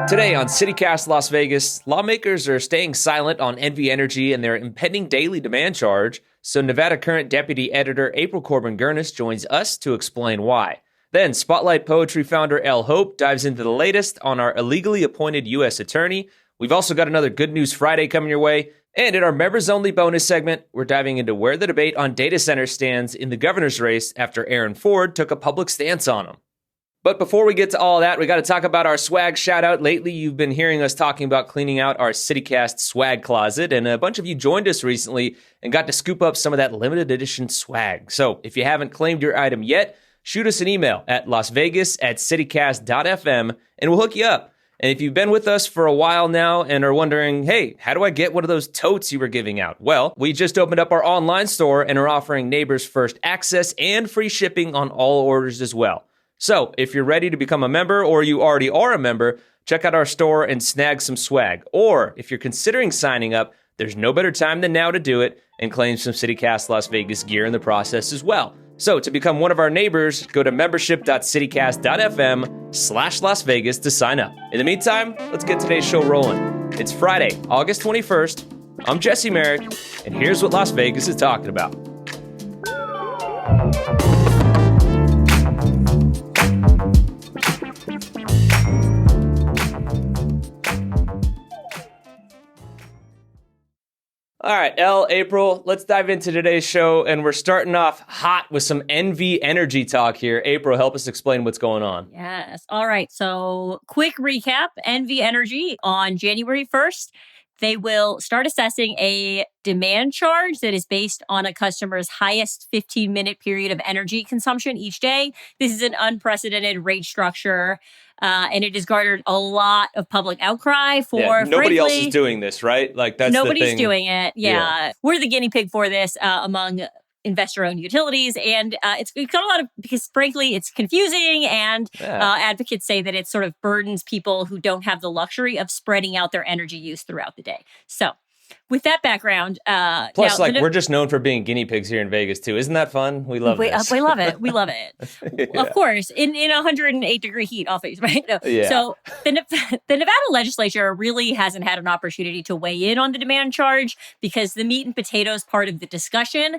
Today on CityCast Las Vegas, lawmakers are staying silent on NV Energy and their impending daily demand charge, so Nevada Current Deputy Editor April Corbin-Gurnis joins us to explain why. Then Spotlight Poetry founder Elle Hope dives into the latest on our illegally appointed U.S. attorney. We've also got another Good News Friday coming your way, and in our members-only bonus segment, we're diving into where the debate on data centers stands in the governor's race after Aaron Ford took a public stance on them. But before we get to all that, we got to talk about our swag shout-out. Lately, you've been hearing us talking about cleaning out our CityCast swag closet, and a bunch of you joined us recently and got to scoop up some of that limited edition swag. So if you haven't claimed your item yet, shoot us an email at lasvegas@citycast.fm, and we'll hook you up. And if you've been with us for a while now and are wondering, hey, how do I get one of those totes you were giving out? Well, we just opened up our online store and are offering neighbors first access and free shipping on all orders as well. So, if you're ready to become a member or you already are a member, check out our store and snag some swag. Or, if you're considering signing up, there's no better time than now to do it and claim some CityCast Las Vegas gear in the process as well. So, to become one of our neighbors, go to membership.citycast.fm/Las Vegas to sign up. In the meantime, let's get today's show rolling. It's Friday, August 21st. I'm Jesse Merrick, and here's what Las Vegas is talking about. All right, Elle, April, let's dive into today's show, and we're starting off hot with some NV Energy talk here. April, help us explain what's going on. Yes. All right, so quick recap. NV Energy on January 1st, they will start assessing a demand charge that is based on a customer's highest 15-minute period of energy consumption each day. This is an unprecedented rate structure. And it has garnered a lot of public outcry for, nobody else is doing this, right? Like, that's nobody's the thing. doing it. Yeah. We're the guinea pig for this among investor-owned utilities. And it's got a lot of, because frankly, it's confusing. And advocates say that it sort of burdens people who don't have the luxury of spreading out their energy use throughout the day. So with that background, plus, we're just known for being guinea pigs here in Vegas too. Isn't that fun? We love this. We love it. We love it. Yeah. Of course, in 108-degree heat, all face, right? No. Yeah. So the Nevada legislature really hasn't had an opportunity to weigh in on the demand charge because the meat and potatoes part of the discussion,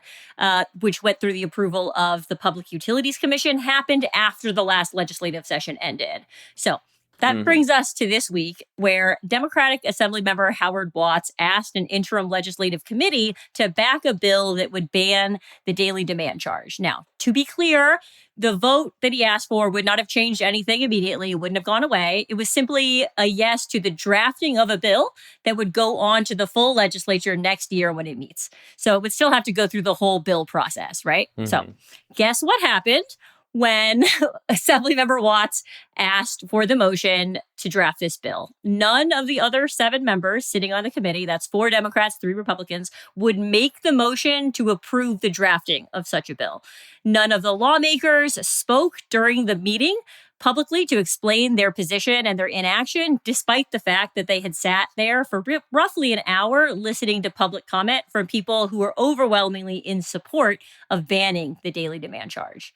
which went through the approval of the Public Utilities Commission, happened after the last legislative session ended. So that brings us to this week, where Democratic Assemblymember Howard Watts asked an interim legislative committee to back a bill that would ban the daily demand charge. Now, to be clear, the vote that he asked for would not have changed anything immediately. It wouldn't have gone away. It was simply a yes to the drafting of a bill that would go on to the full legislature next year when it meets. So it would still have to go through the whole bill process, right? So guess what happened when Assemblymember Watts asked for the motion to draft this bill? None of the other 7 members sitting on the committee, that's 4 Democrats, 3 Republicans, would make the motion to approve the drafting of such a bill. None of the lawmakers spoke during the meeting publicly to explain their position and their inaction, despite the fact that they had sat there for roughly an hour listening to public comment from people who were overwhelmingly in support of banning the daily demand charge.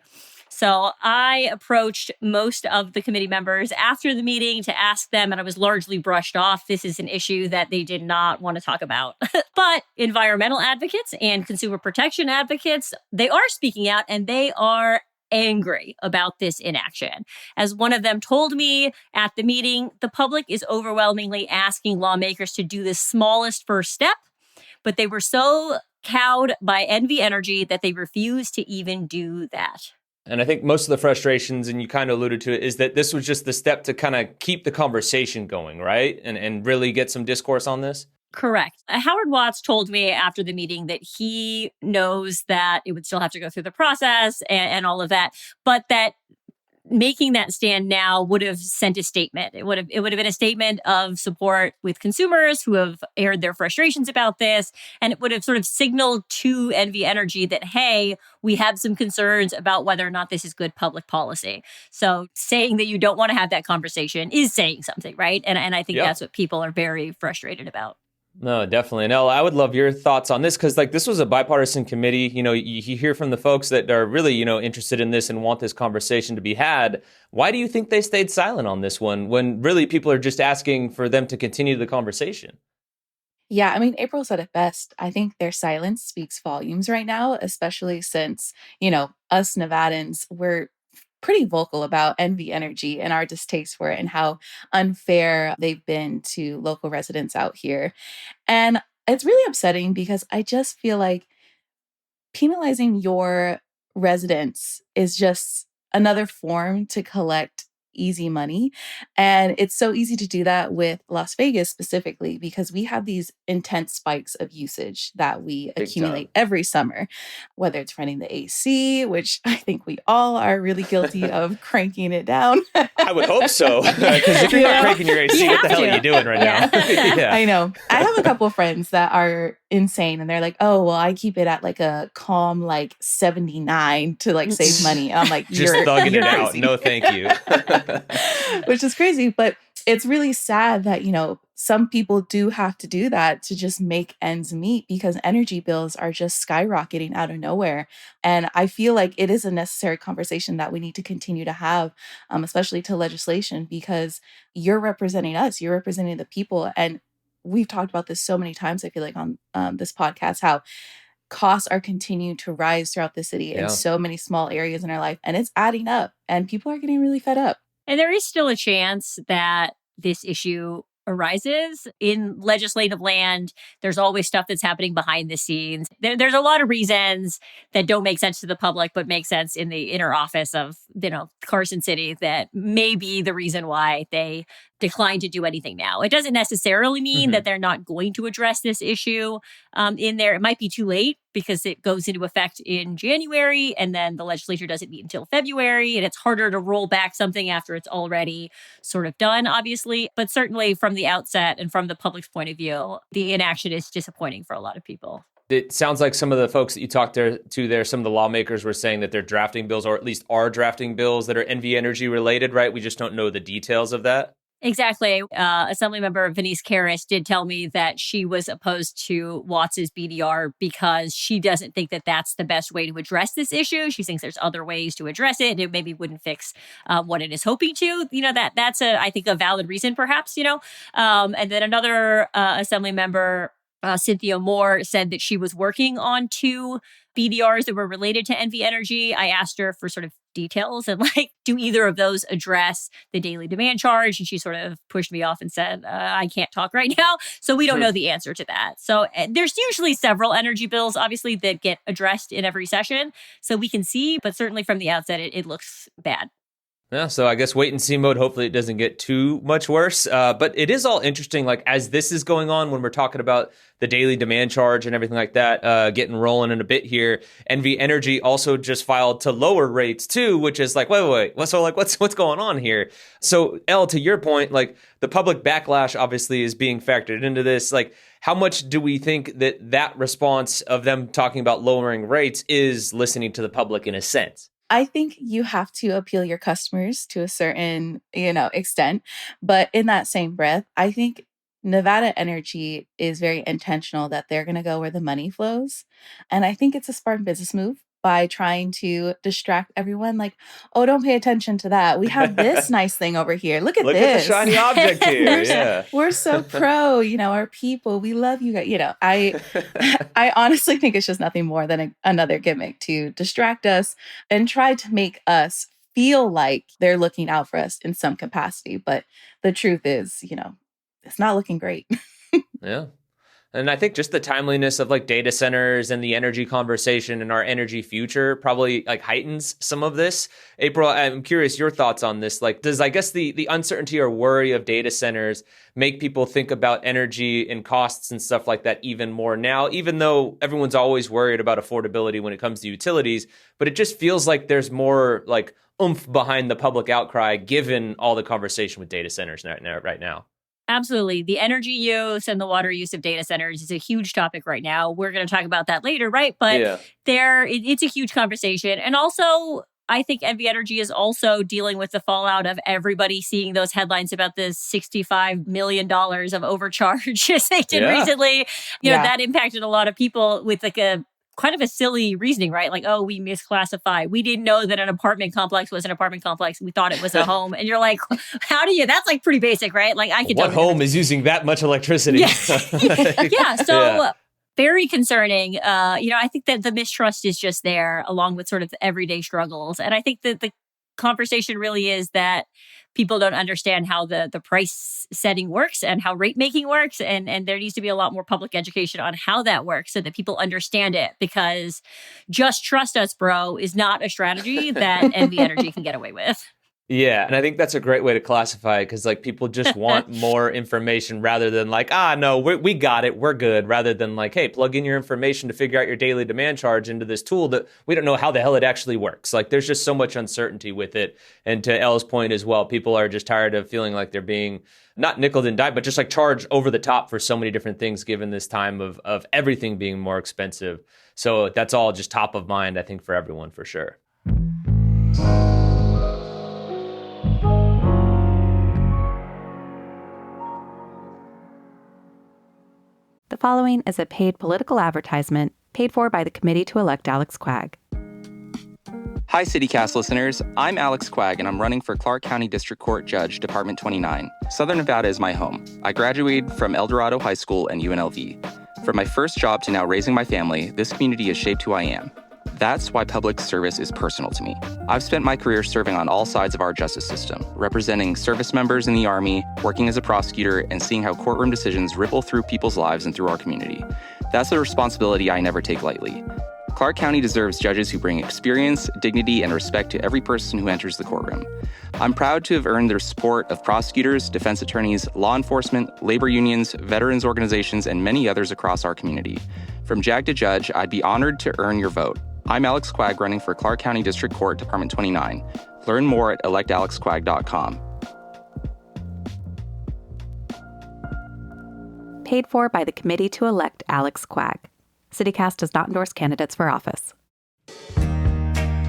So I approached most of the committee members after the meeting to ask them, and I was largely brushed off. This is an issue that they did not want to talk about. But environmental advocates and consumer protection advocates, they are speaking out, and they are angry about this inaction. As one of them told me at the meeting, the public is overwhelmingly asking lawmakers to do the smallest first step, but they were so cowed by NV Energy that they refused to even do that. And I think most of the frustrations, and you kind of alluded to it, is that this was just the step to kind of keep the conversation going, right? And really get some discourse on this? Correct. Howard Watts told me after the meeting that he knows that it would still have to go through the process and all of that, but that making that stand now would have sent a statement. It would have been a statement of support with consumers who have aired their frustrations about this. And it would have sort of signaled to NV Energy that, hey, we have some concerns about whether or not this is good public policy. So saying that you don't want to have that conversation is saying something, right? And I think that's what people are very frustrated about. No, definitely. And Elle, I would love your thoughts on this because, like, this was a bipartisan committee. You hear from the folks that are really, interested in this and want this conversation to be had. Why do you think they stayed silent on this one when really people are just asking for them to continue the conversation? Yeah, I mean, April said it best. I think their silence speaks volumes right now, especially since, us Nevadans, we're pretty vocal about NV Energy and our distaste for it and how unfair they've been to local residents out here. And it's really upsetting because I just feel like penalizing your residents is just another form to collect easy money. And it's so easy to do that with Las Vegas specifically because we have these intense spikes of usage that we Big time. accumulate every summer, whether it's running the AC, which I think we all are really guilty of cranking it down. I would hope so. Because if you're not cranking your AC, what the hell are you doing right now? Yeah. I know. I have a couple of friends that are insane and they're like, oh, well, I keep it at like a calm, like 79 to like save money. And I'm like, just thugging it out. No, thank you. Which is crazy. But it's really sad that, some people do have to do that to just make ends meet because energy bills are just skyrocketing out of nowhere. And I feel like it is a necessary conversation that we need to continue to have, especially to legislation, because you're representing us, you're representing the people. And we've talked about this so many times, I feel like on this podcast, how costs are continuing to rise throughout the city in so many small areas in our life. And it's adding up and people are getting really fed up. And there is still a chance that this issue arises in legislative land. There's always stuff that's happening behind the scenes. There's a lot of reasons that don't make sense to the public, but make sense in the inner office of, Carson City that may be the reason why they decline to do anything now. It doesn't necessarily mean that they're not going to address this issue in there. It might be too late because it goes into effect in January and then the legislature doesn't meet until February. And it's harder to roll back something after it's already sort of done, obviously. But certainly from the outset and from the public's point of view, the inaction is disappointing for a lot of people. It sounds like some of the folks that you talked to there, some of the lawmakers were saying that they're drafting bills or at least are drafting bills that are NV Energy related, right? We just don't know the details of that. Exactly. Assemblymember Venice Karras did tell me that she was opposed to Watts's BDR because she doesn't think that that's the best way to address this issue. She thinks there's other ways to address it, and it maybe wouldn't fix what it is hoping to. That's I think a valid reason, perhaps. And then another Assembly member, Cynthia Moore, said that she was working on 2 BDRs that were related to NV Energy. I asked her for sort of details and do either of those address the daily demand charge? And she sort of pushed me off and said, I can't talk right now. So we don't know the answer to that. So there's usually several energy bills, obviously, that get addressed in every session. So we can see, but certainly from the outset, it looks bad. Yeah, so I guess wait and see mode. Hopefully it doesn't get too much worse. But it is all interesting, as this is going on, when we're talking about the daily demand charge and everything like that, getting rolling in a bit here. NV Energy also just filed to lower rates too, which is wait. So what's going on here? So Elle, to your point, the public backlash obviously is being factored into this. How much do we think that response of them talking about lowering rates is listening to the public in a sense? I think you have to appeal your customers to a certain, extent. But in that same breath, I think Nevada Energy is very intentional that they're going to go where the money flows. And I think it's a smart business move by trying to distract everyone. Oh, don't pay attention to that. We have this nice thing over here. Look at Look this. at the shiny object here. Yeah. We're so pro, our people. We love you guys. I honestly think it's just nothing more than another gimmick to distract us and try to make us feel like they're looking out for us in some capacity. But the truth is, it's not looking great. Yeah. And I think just the timeliness of data centers and the energy conversation and our energy future probably heightens some of this. April, I'm curious your thoughts on this. Does the uncertainty or worry of data centers make people think about energy and costs and stuff like that even more now, even though everyone's always worried about affordability when it comes to utilities, but it just feels like there's more oomph behind the public outcry given all the conversation with data centers right now. Absolutely. The energy use and the water use of data centers is a huge topic right now. We're going to talk about that later, right? But it's a huge conversation. And also, I think NV Energy is also dealing with the fallout of everybody seeing those headlines about the $65 million of overcharges they did recently. That impacted a lot of people with like a kind of a silly reasoning, right? Like, oh, we misclassify. We didn't know that an apartment complex was an apartment complex. We thought it was a home. And you're like, how do you? That's like pretty basic, right? Like I could. What home is using that much electricity? So very concerning. I think that the mistrust is just there, along with sort of the everyday struggles. And I think that the conversation really is that people don't understand how the price setting works and how rate making works. And there needs to be a lot more public education on how that works so that people understand it, because just trust us, bro, is not a strategy that NV Energy can get away with. Yeah, and I think that's a great way to classify it, because like people just want more information rather than like, no, we got it, we're good, rather than like, hey, plug in your information to figure out your daily demand charge into this tool that we don't know how the hell it actually works. Like there's just so much uncertainty with it. And to Elle's point as well, people are just tired of feeling like they're being not nickeled and dimed, but just like charged over the top for so many different things given this time of everything being more expensive. So that's all just top of mind, I think, for everyone for sure. The following is a paid political advertisement paid for by the committee to elect Alex Quagg. Hi, CityCast listeners. I'm Alex Quagg, and I'm running for Clark County District Court Judge, Department 29. Southern Nevada is my home. I graduated from El Dorado High School and UNLV. From my first job to now raising my family, this community has shaped who I am. That's why public service is personal to me. I've spent my career serving on all sides of our justice system, representing service members in the Army, working as a prosecutor, and seeing how courtroom decisions ripple through people's lives and through our community. That's a responsibility I never take lightly. Clark County deserves judges who bring experience, dignity, and respect to every person who enters the courtroom. I'm proud to have earned their support of prosecutors, defense attorneys, law enforcement, labor unions, veterans organizations, and many others across our community. From JAG to judge, I'd be honored to earn your vote. I'm Alex Quagg, running for Clark County District Court, Department 29. Learn more at electalexquagg.com. Paid for by the committee to elect Alex Quagg. CityCast does not endorse candidates for office.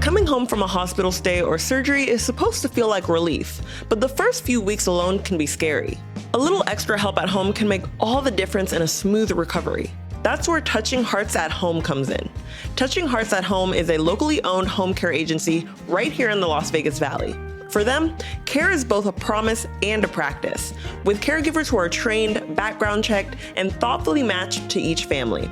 Coming home from a hospital stay or surgery is supposed to feel like relief, but the first few weeks alone can be scary. A little extra help at home can make all the difference in a smooth recovery. That's where Touching Hearts at Home comes in. Touching Hearts at Home is a locally owned home care agency right here in the Las Vegas Valley. For them, care is both a promise and a practice, with caregivers who are trained, background checked, and thoughtfully matched to each family.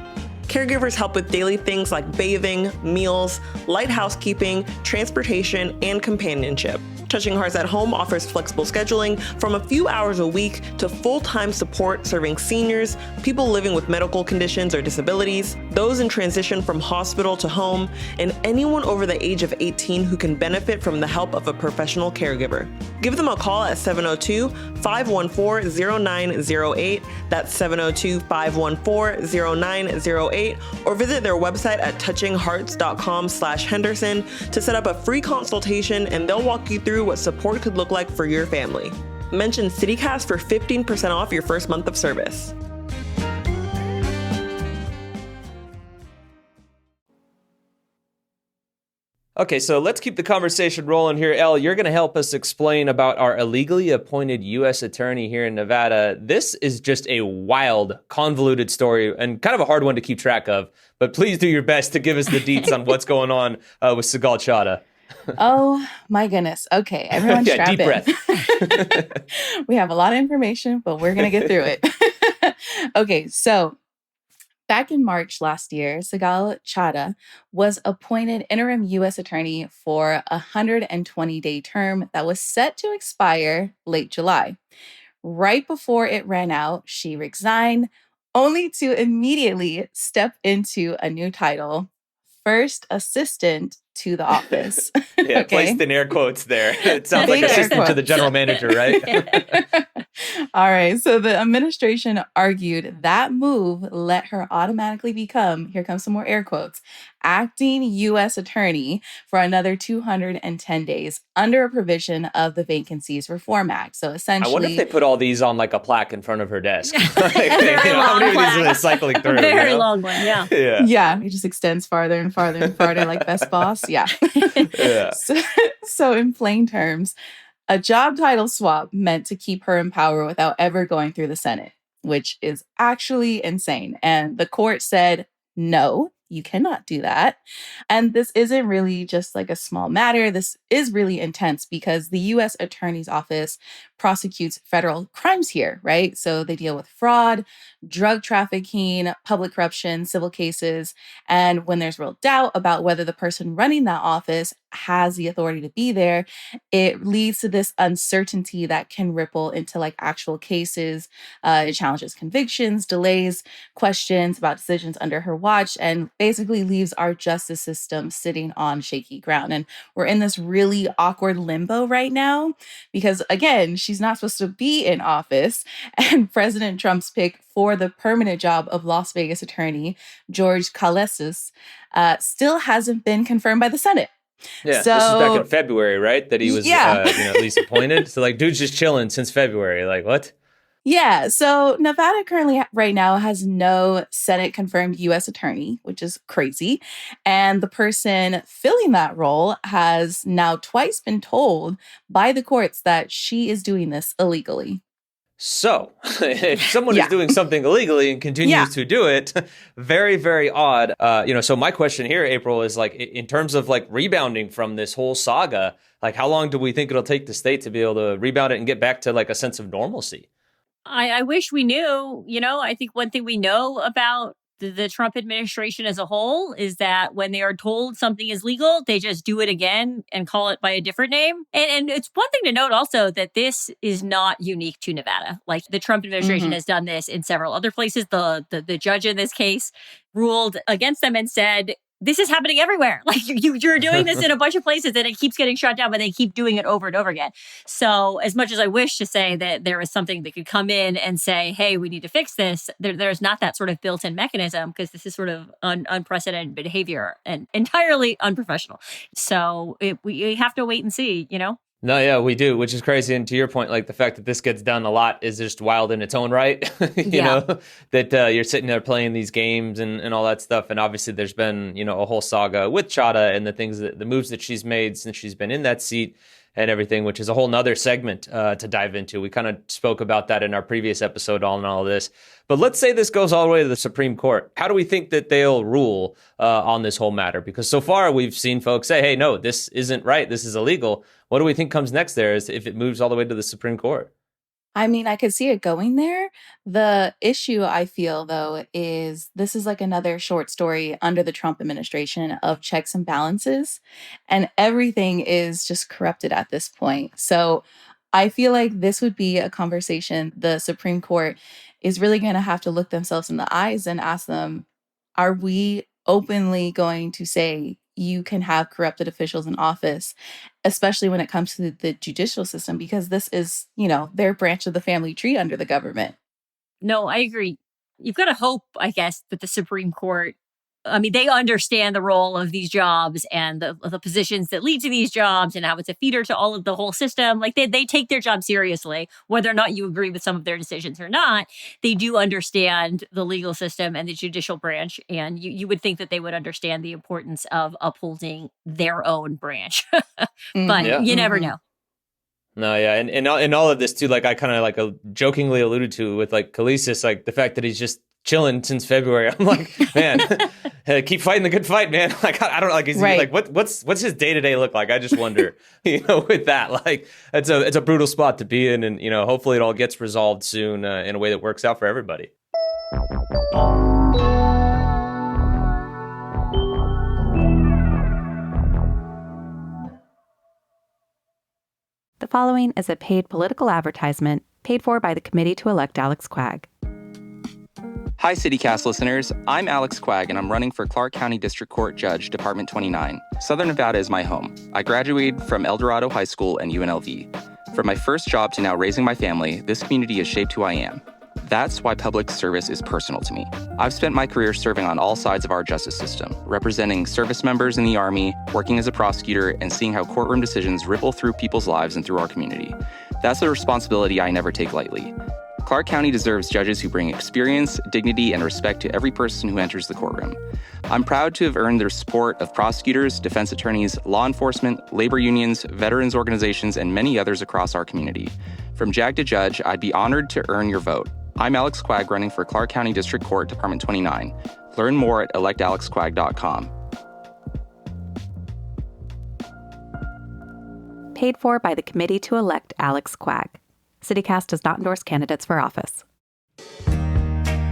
Caregivers help with daily things like bathing, meals, light housekeeping, transportation, and companionship. Touching Hearts at Home offers flexible scheduling from a few hours a week to full-time support serving seniors, people living with medical conditions or disabilities, those in transition from hospital to home, and anyone over the age of 18 who can benefit from the help of a professional caregiver. Give them a call at 702-514-0908. That's 702-514-0908, or visit their website at touchinghearts.com/Henderson to set up a free consultation, and they'll walk you through what support could look like for your family. Mention CityCast for 15% off your first month of service. Okay, so let's keep the conversation rolling here. Elle, you're going to help us explain about our illegally appointed U.S. attorney here in Nevada. This is just a wild, convoluted story and kind of a hard one to keep track of. But please do your best to give us the deets on what's going on with Sigal Chadha. Oh my goodness. Okay, everyone strap deep in. breath. We have a lot of information, but we're going to get through it. Okay, so back in March last year, Sigal Chadha was appointed interim U.S. attorney for a 120-day term that was set to expire late July. Right before it ran out, she resigned, only to immediately step into a new title, first assistant to the office. Yeah, okay. Placed in air quotes there. It sounds like assistant to the general manager, right? All right. So the administration argued that move let her automatically become, here comes some more air quotes, acting U.S. attorney for another 210 days under a provision of the Vacancies Reform Act. So I wonder if they essentially, put all these on like a plaque in front of her desk. Very How many long of these are they cycling through? Very long one, yeah. Yeah. yeah, it just extends farther and farther and farther like Best Boss. Yeah. Yeah. So in plain terms, a job title swap meant to keep her in power without ever going through the Senate, which is actually insane. And the court said, no, you cannot do that. And this isn't really just like a small matter. This is really intense because the U.S. Attorney's Office prosecutes federal crimes here, right? So they deal with fraud, drug trafficking, public corruption, civil cases. And when there's real doubt about whether the person running that office has the authority to be there, it leads to this uncertainty that can ripple into like actual cases. It challenges convictions, delays questions about decisions under her watch, and basically leaves our justice system sitting on shaky ground. And we're in this really awkward limbo right now because, again, she's not supposed to be in office. And President Trump's pick for the permanent job of Las Vegas attorney, George Kalesis, still hasn't been confirmed by the Senate. Yeah, So, this was back in February, right? That he was, at least appointed. So, like, dude's just chilling since February. Like, what? yeah. So Nevada currently right now has no Senate confirmed U.S. attorney, which is crazy. And the person filling that role has now twice been told by the courts that she is doing this illegally. So, if someone is doing something illegally and continues to do it, very, very odd. So my question here, April, is like, in terms of like rebounding from this whole saga, like how long do we think it'll take the state to be able to rebound it and get back to like a sense of normalcy? I wish we knew. I think one thing we know about the Trump administration as a whole is that when they are told something is legal, they just do it again and call it by a different name. And it's one thing to note also that this is not unique to Nevada. Like the Trump administration has done this in several other places. The judge in this case ruled against them and said, this is happening everywhere. Like you're doing this in a bunch of places and it keeps getting shut down, but they keep doing it over and over again. So as much as I wish to say that there is something that could come in and say, hey, we need to fix this, there's not that sort of built-in mechanism because this is sort of unprecedented behavior and entirely unprofessional. So we have to wait and see, No, yeah, we do, which is crazy. And to your point, like the fact that this gets done a lot is just wild in its own right. you know, that you're sitting there playing these games and all that stuff. And obviously there's been, a whole saga with Chadha and the moves that she's made since she's been in that seat and everything, which is a whole nother segment to dive into. We kind of spoke about that in our previous episode on all this. But let's say this goes all the way to the Supreme Court. How do we think that they'll rule on this whole matter? Because so far we've seen folks say, hey, no, this isn't right. This is illegal. What do we think comes next there is if it moves all the way to the Supreme Court? I mean, I could see it going there. The issue I feel, though, is this is like another short story under the Trump administration of checks and balances, and everything is just corrupted at this point. So I feel like this would be a conversation the Supreme Court is really going to have to look themselves in the eyes and ask them, are we openly going to say you can have corrupted officials in office, especially when it comes to the judicial system, because this is, their branch of the family tree under the government. No, I agree. You've got to hope, I guess, that the Supreme Court, they understand the role of these jobs and the positions that lead to these jobs and how it's a feeder to all of the whole system. Like they take their job seriously, whether or not you agree with some of their decisions or not. They do understand the legal system and the judicial branch. And you would think that they would understand the importance of upholding their own branch. But you never know. No, yeah. And all of this too, like I kind of like jokingly alluded to with like Kalesis, like the fact that he's just chilling since February. I'm like, man, keep fighting the good fight, man. Like, I don't like, is he like, what's his day-to-day look like? I just wonder, with that, like, it's a brutal spot to be in. And, hopefully it all gets resolved soon in a way that works out for everybody. The following is a paid political advertisement paid for by the committee to elect Alex Quag. Hi, CityCast listeners. I'm Alex Quag, and I'm running for Clark County District Court Judge, Department 29. Southern Nevada is my home. I graduated from El Dorado High School and UNLV. From my first job to now raising my family, this community has shaped who I am. That's why public service is personal to me. I've spent my career serving on all sides of our justice system, representing service members in the Army, working as a prosecutor, and seeing how courtroom decisions ripple through people's lives and through our community. That's a responsibility I never take lightly. Clark County deserves judges who bring experience, dignity, and respect to every person who enters the courtroom. I'm proud to have earned the support of prosecutors, defense attorneys, law enforcement, labor unions, veterans organizations, and many others across our community. From JAG to judge, I'd be honored to earn your vote. I'm Alex Quag, running for Clark County District Court, Department 29. Learn more at electalexquag.com. Paid for by the committee to elect Alex Quag. CityCast does not endorse candidates for office.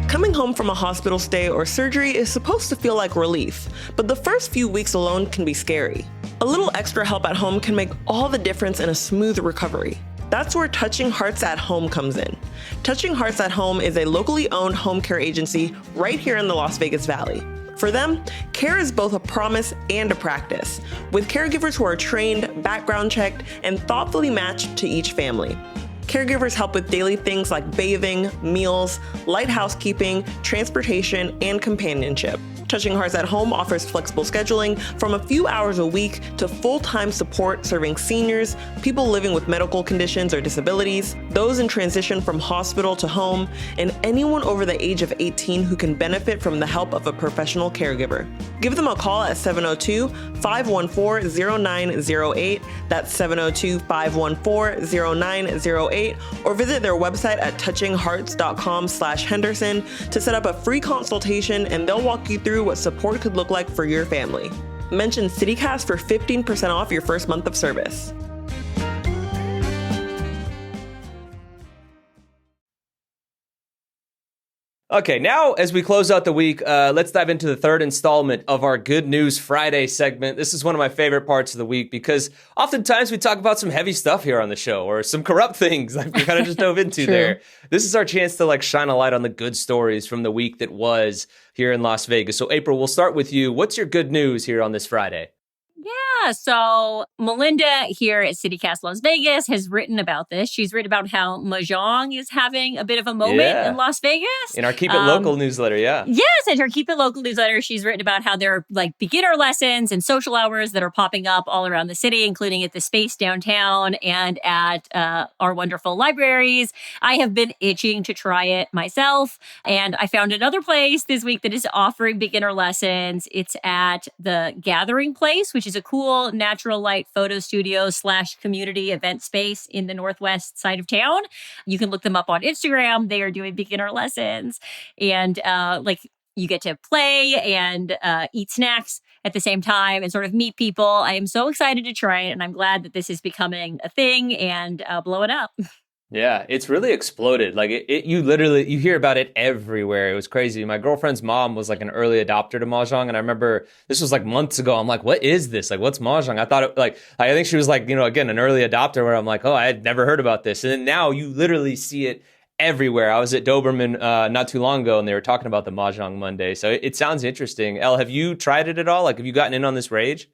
Coming home from a hospital stay or surgery is supposed to feel like relief, but the first few weeks alone can be scary. A little extra help at home can make all the difference in a smooth recovery. That's where Touching Hearts at Home comes in. Touching Hearts at Home is a locally owned home care agency right here in the Las Vegas Valley. For them, care is both a promise and a practice, with caregivers who are trained, background checked, and thoughtfully matched to each family. Caregivers help with daily things like bathing, meals, light housekeeping, transportation, and companionship. Touching Hearts at Home offers flexible scheduling from a few hours a week to full-time support serving seniors, people living with medical conditions or disabilities, those in transition from hospital to home, and anyone over the age of 18 who can benefit from the help of a professional caregiver. Give them a call at 702-514-0908. That's 702-514-0908, or visit their website at touchinghearts.com/Henderson to set up a free consultation, and they'll walk you through what support could look like for your family. Mention CityCast for 15% off your first month of service. Okay, now as we close out the week, let's dive into the third installment of our Good News Friday segment. This is one of my favorite parts of the week because oftentimes we talk about some heavy stuff here on the show or some corrupt things like we kind of just dove into there. This is our chance to shine a light on the good stories from the week that was here in Las Vegas. So April, we'll start with you. What's your good news here on this Friday? Yeah, so Melinda here at CityCast Las Vegas has written about this. She's written about how Mahjong is having a bit of a moment in Las Vegas. In our Keep It Local newsletter, Yes, in her Keep It Local newsletter, she's written about how there are beginner lessons and social hours that are popping up all around the city, including at the Space downtown and at our wonderful libraries. I have been itching to try it myself, and I found another place this week that is offering beginner lessons. It's at the Gathering Place, which is a cool natural light photo studio / community event space in the northwest side of town. You can look them up on Instagram. They are doing beginner lessons, and you get to play and eat snacks at the same time and sort of meet people. I am so excited to try it, and I'm glad that this is becoming a thing and blowing up. Yeah, it's really exploded. You hear about it everywhere. It was crazy. My girlfriend's mom was an early adopter to Mahjong. And I remember this was months ago. I'm like, what is this? What's Mahjong? I thought it I think she was again, an early adopter where I'm oh, I had never heard about this. And then now you literally see it everywhere. I was at Doberman not too long ago and they were talking about the Mahjong Monday. So it sounds interesting. Elle, have you tried it at all? Have you gotten in on this rage?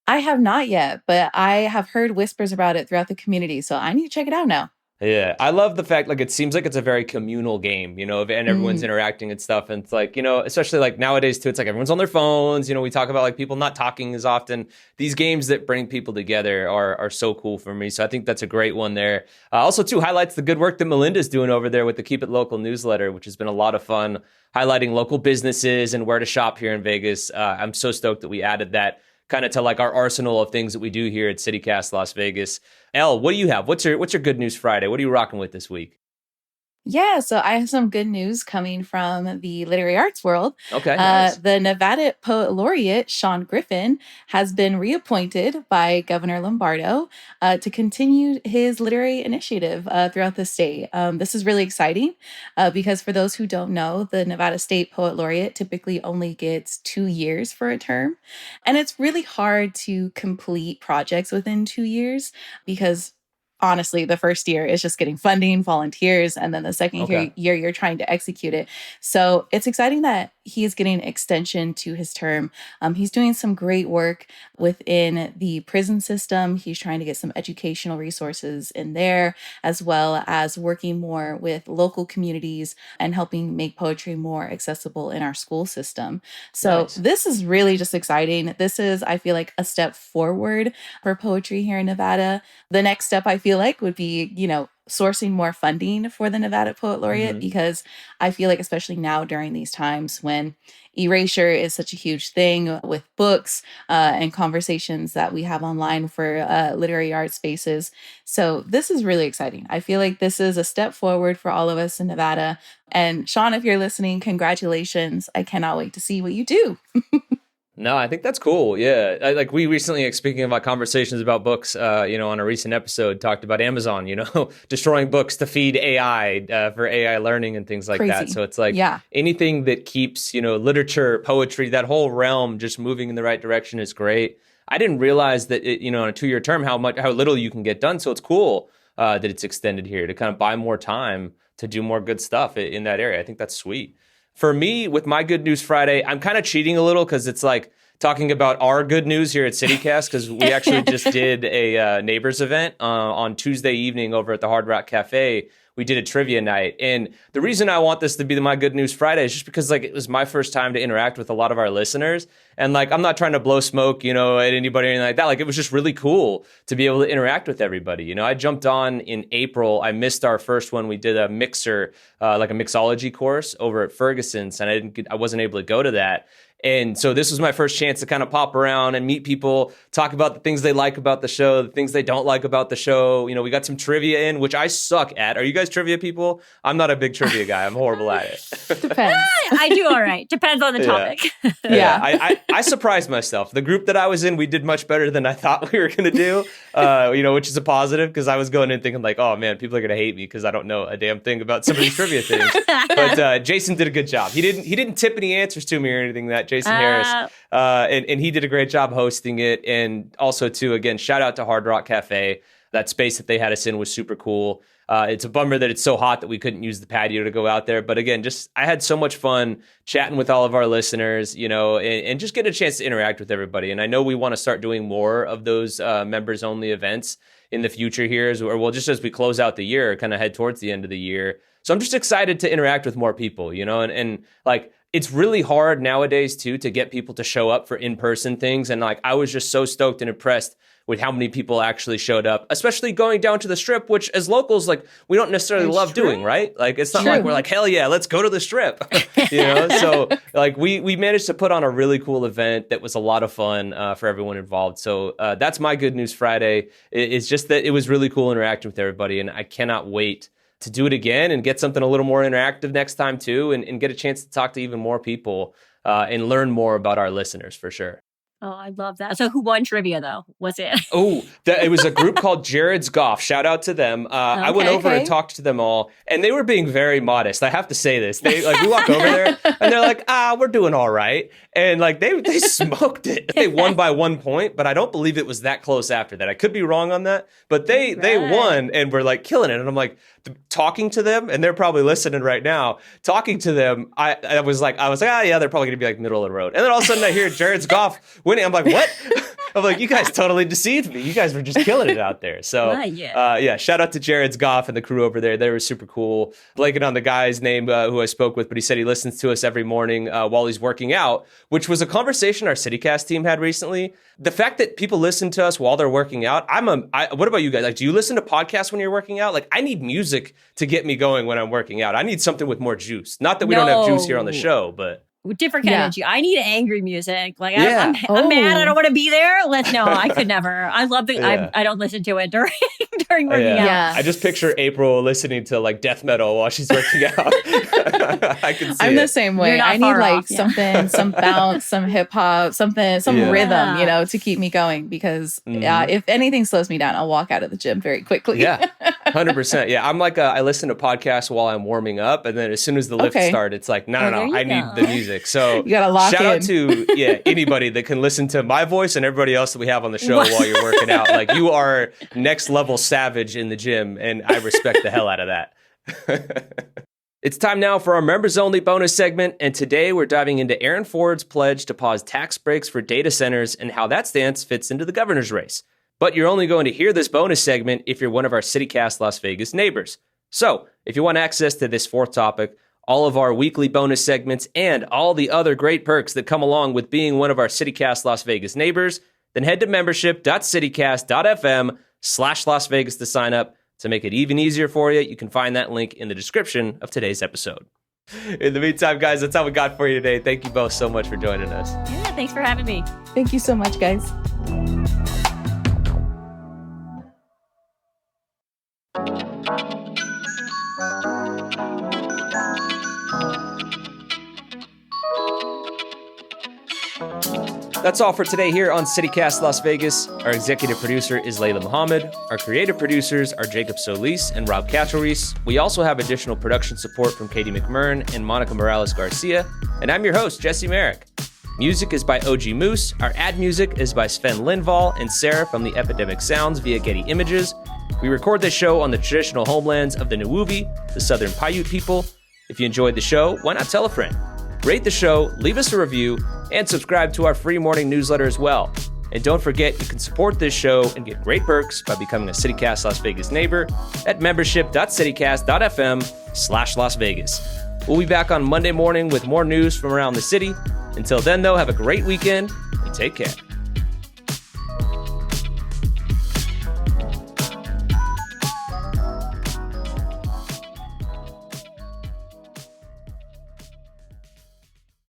I have not yet, but I have heard whispers about it throughout the community. So I need to check it out now. Yeah, I love the fact it seems like it's a very communal game, and everyone's interacting and stuff. And it's especially nowadays too, it's everyone's on their phones. We talk about people not talking as often. These games that bring people together are so cool for me. So I think that's a great one there. Also too, highlights the good work that Melinda's doing over there with the Keep It Local newsletter, which has been a lot of fun, highlighting local businesses and where to shop here in Vegas. I'm so stoked that we added that kind of to our arsenal of things that we do here at CityCast Las Vegas. Elle, what do you have? What's your Good News Friday? What are you rocking with this week? Yeah, so I have some good news coming from the literary arts world. Okay, nice. The Nevada Poet Laureate, Sean Griffin, has been reappointed by Governor Lombardo to continue his literary initiative throughout the state. This is really exciting because for those who don't know, the Nevada State Poet Laureate typically only gets 2 years for a term. And it's really hard to complete projects within 2 years because honestly, the first year is just getting funding, volunteers, and then the second year you're trying to execute it. So it's exciting that he is getting extension to his term. He's doing some great work within the prison system. He's trying to get some educational resources in there, as well as working more with local communities and helping make poetry more accessible in our school system. So This is really just exciting. This is, I feel like, a step forward for poetry here in Nevada. The next step, I feel like, would be, sourcing more funding for the Nevada Poet Laureate, because I feel like, especially now during these times when erasure is such a huge thing with books and conversations that we have online for literary art spaces. So this is really exciting. I feel like this is a step forward for all of us in Nevada. And Sean, if you're listening, congratulations. I cannot wait to see what you do. No, I think that's cool. Yeah. Like we recently, speaking about conversations about books, on a recent episode, talked about Amazon, destroying books to feed AI for AI learning and things like that. So it's like anything that keeps, literature, poetry, that whole realm just moving in the right direction is great. I didn't realize that, in a 2-year term, how little you can get done. So it's cool that it's extended here to kind of buy more time to do more good stuff in that area. I think that's sweet. For me, with my Good News Friday, I'm kind of cheating a little because it's like talking about our good news here at CityCast, because we actually just did a neighbors event on Tuesday evening over at the Hard Rock Cafe. We did a trivia night. And the reason I want this to be my Good News Friday is just because it was my first time to interact with a lot of our listeners. And I'm not trying to blow smoke, at anybody or anything like that. It was just really cool to be able to interact with everybody. I jumped on in April. I missed our first one. We did a mixer, a mixology course over at Ferguson's, and I wasn't able to go to that. And so this was my first chance to kind of pop around and meet people, talk about the things they like about the show, the things they don't like about the show. We got some trivia in, which I suck at. Are you guys trivia people? I'm not a big trivia guy. I'm horrible at it. Depends. I do all right. Depends on the topic. I surprised myself. The group that I was in, we did much better than I thought we were going to do, which is a positive, because I was going in thinking oh, man, people are going to hate me because I don't know a damn thing about some of these trivia things. But Jason did a good job. He didn't tip any answers to me or anything like that. Jason Harris, and he did a great job hosting it. And also, too, again, shout out to Hard Rock Cafe. That space that they had us in was super cool. It's a bummer that it's so hot that we couldn't use the patio to go out there. But again, I had so much fun chatting with all of our listeners, and just get a chance to interact with everybody. And I know we want to start doing more of those members-only events in the future here, as we close out the year, kind of head towards the end of the year. So I'm just excited to interact with more people, and it's really hard nowadays, too, to get people to show up for in-person things. And I was just so stoked and impressed with how many people actually showed up, especially going down to the Strip, which as locals, we don't necessarily love doing, right? It's not like we're hell yeah, let's go to the Strip, So we managed to put on a really cool event that was a lot of fun for everyone involved. So that's my Good News Friday. It's just that it was really cool interacting with everybody, and I cannot wait to do it again and get something a little more interactive next time too, and get a chance to talk to even more people and learn more about our listeners for sure. Oh, I love that. So who won trivia though? Was it? It was a group called Jared's Golf. Shout out to them. I went over and talked to them all, and they were being very modest. I have to say this. They we walk over there and they're like, we're doing all right. And they smoked it. They won by 1 point, but I don't believe it was that close after that. I could be wrong on that, but they won and were killing it. And I'm talking to them, and they're probably listening right now. Talking to them, I was like, yeah, they're probably gonna be middle of the road. And then all of a sudden I hear Jared's Golf winning. I'm like, what? I'm you guys totally deceived me. You guys were just killing it out there. So shout out to Jared's Golf and the crew over there. They were super cool. Blanking on the guy's name who I spoke with, but he said he listens to us every morning while he's working out, which was a conversation our CityCast team had recently. The fact that people listen to us while they're working out, what about you guys? Do you listen to podcasts when you're working out? I need music to get me going when I'm working out. I need something with more juice. Not that we don't have juice here on the show, but... different kind of energy. I need angry music. I'm mad. I don't want to be there. I could never. I love the. I don't listen to it during working out. Yeah. I just picture April listening to death metal while she's working out. I can see I'm the same way. I need something, some bounce, some hip hop, some rhythm, to keep me going. Because if anything slows me down, I'll walk out of the gym very quickly. Yeah. 100%. Yeah, I'm like, I listen to podcasts while I'm warming up, and then as soon as the lift starts, it's like, no, I need the music. So you gotta lock shout in. out to anybody that can listen to my voice and everybody else that we have on the show while you're working out. Like, you are next level savage in the gym, and I respect the hell out of that. It's time now for our members-only bonus segment, and today we're diving into Aaron Ford's pledge to pause tax breaks for data centers and how that stance fits into the governor's race. But you're only going to hear this bonus segment if you're one of our CityCast Las Vegas neighbors. So, if you want access to this fourth topic, all of our weekly bonus segments, and all the other great perks that come along with being one of our CityCast Las Vegas neighbors, then head to membership.citycast.fm/Las Vegas to sign up. To make it even easier for you, you can find that link in the description of today's episode. In the meantime, guys, that's all we got for you today. Thank you both so much for joining us. Yeah, thanks for having me. Thank you so much, guys. That's all for today here on CityCast Las Vegas. Our executive producer is Layla Muhammad. Our creative producers are Jacob Solis and Rob Katchelreese. We also have additional production support from Katie McMurrin and Monica Morales Garcia. And I'm your host, Jesse Merrick. Music is by OG Moose. Our ad music is by Sven Lindvall and Sarah from the Epidemic Sounds via Getty Images. We record this show on the traditional homelands of the Nuuvi, the Southern Paiute people. If you enjoyed the show, why not tell a friend? Rate the show, leave us a review, and subscribe to our free morning newsletter as well. And don't forget, you can support this show and get great perks by becoming a CityCast Las Vegas neighbor at membership.citycast.fm/Las Vegas. We'll be back on Monday morning with more news from around the city. Until then, though, have a great weekend and take care.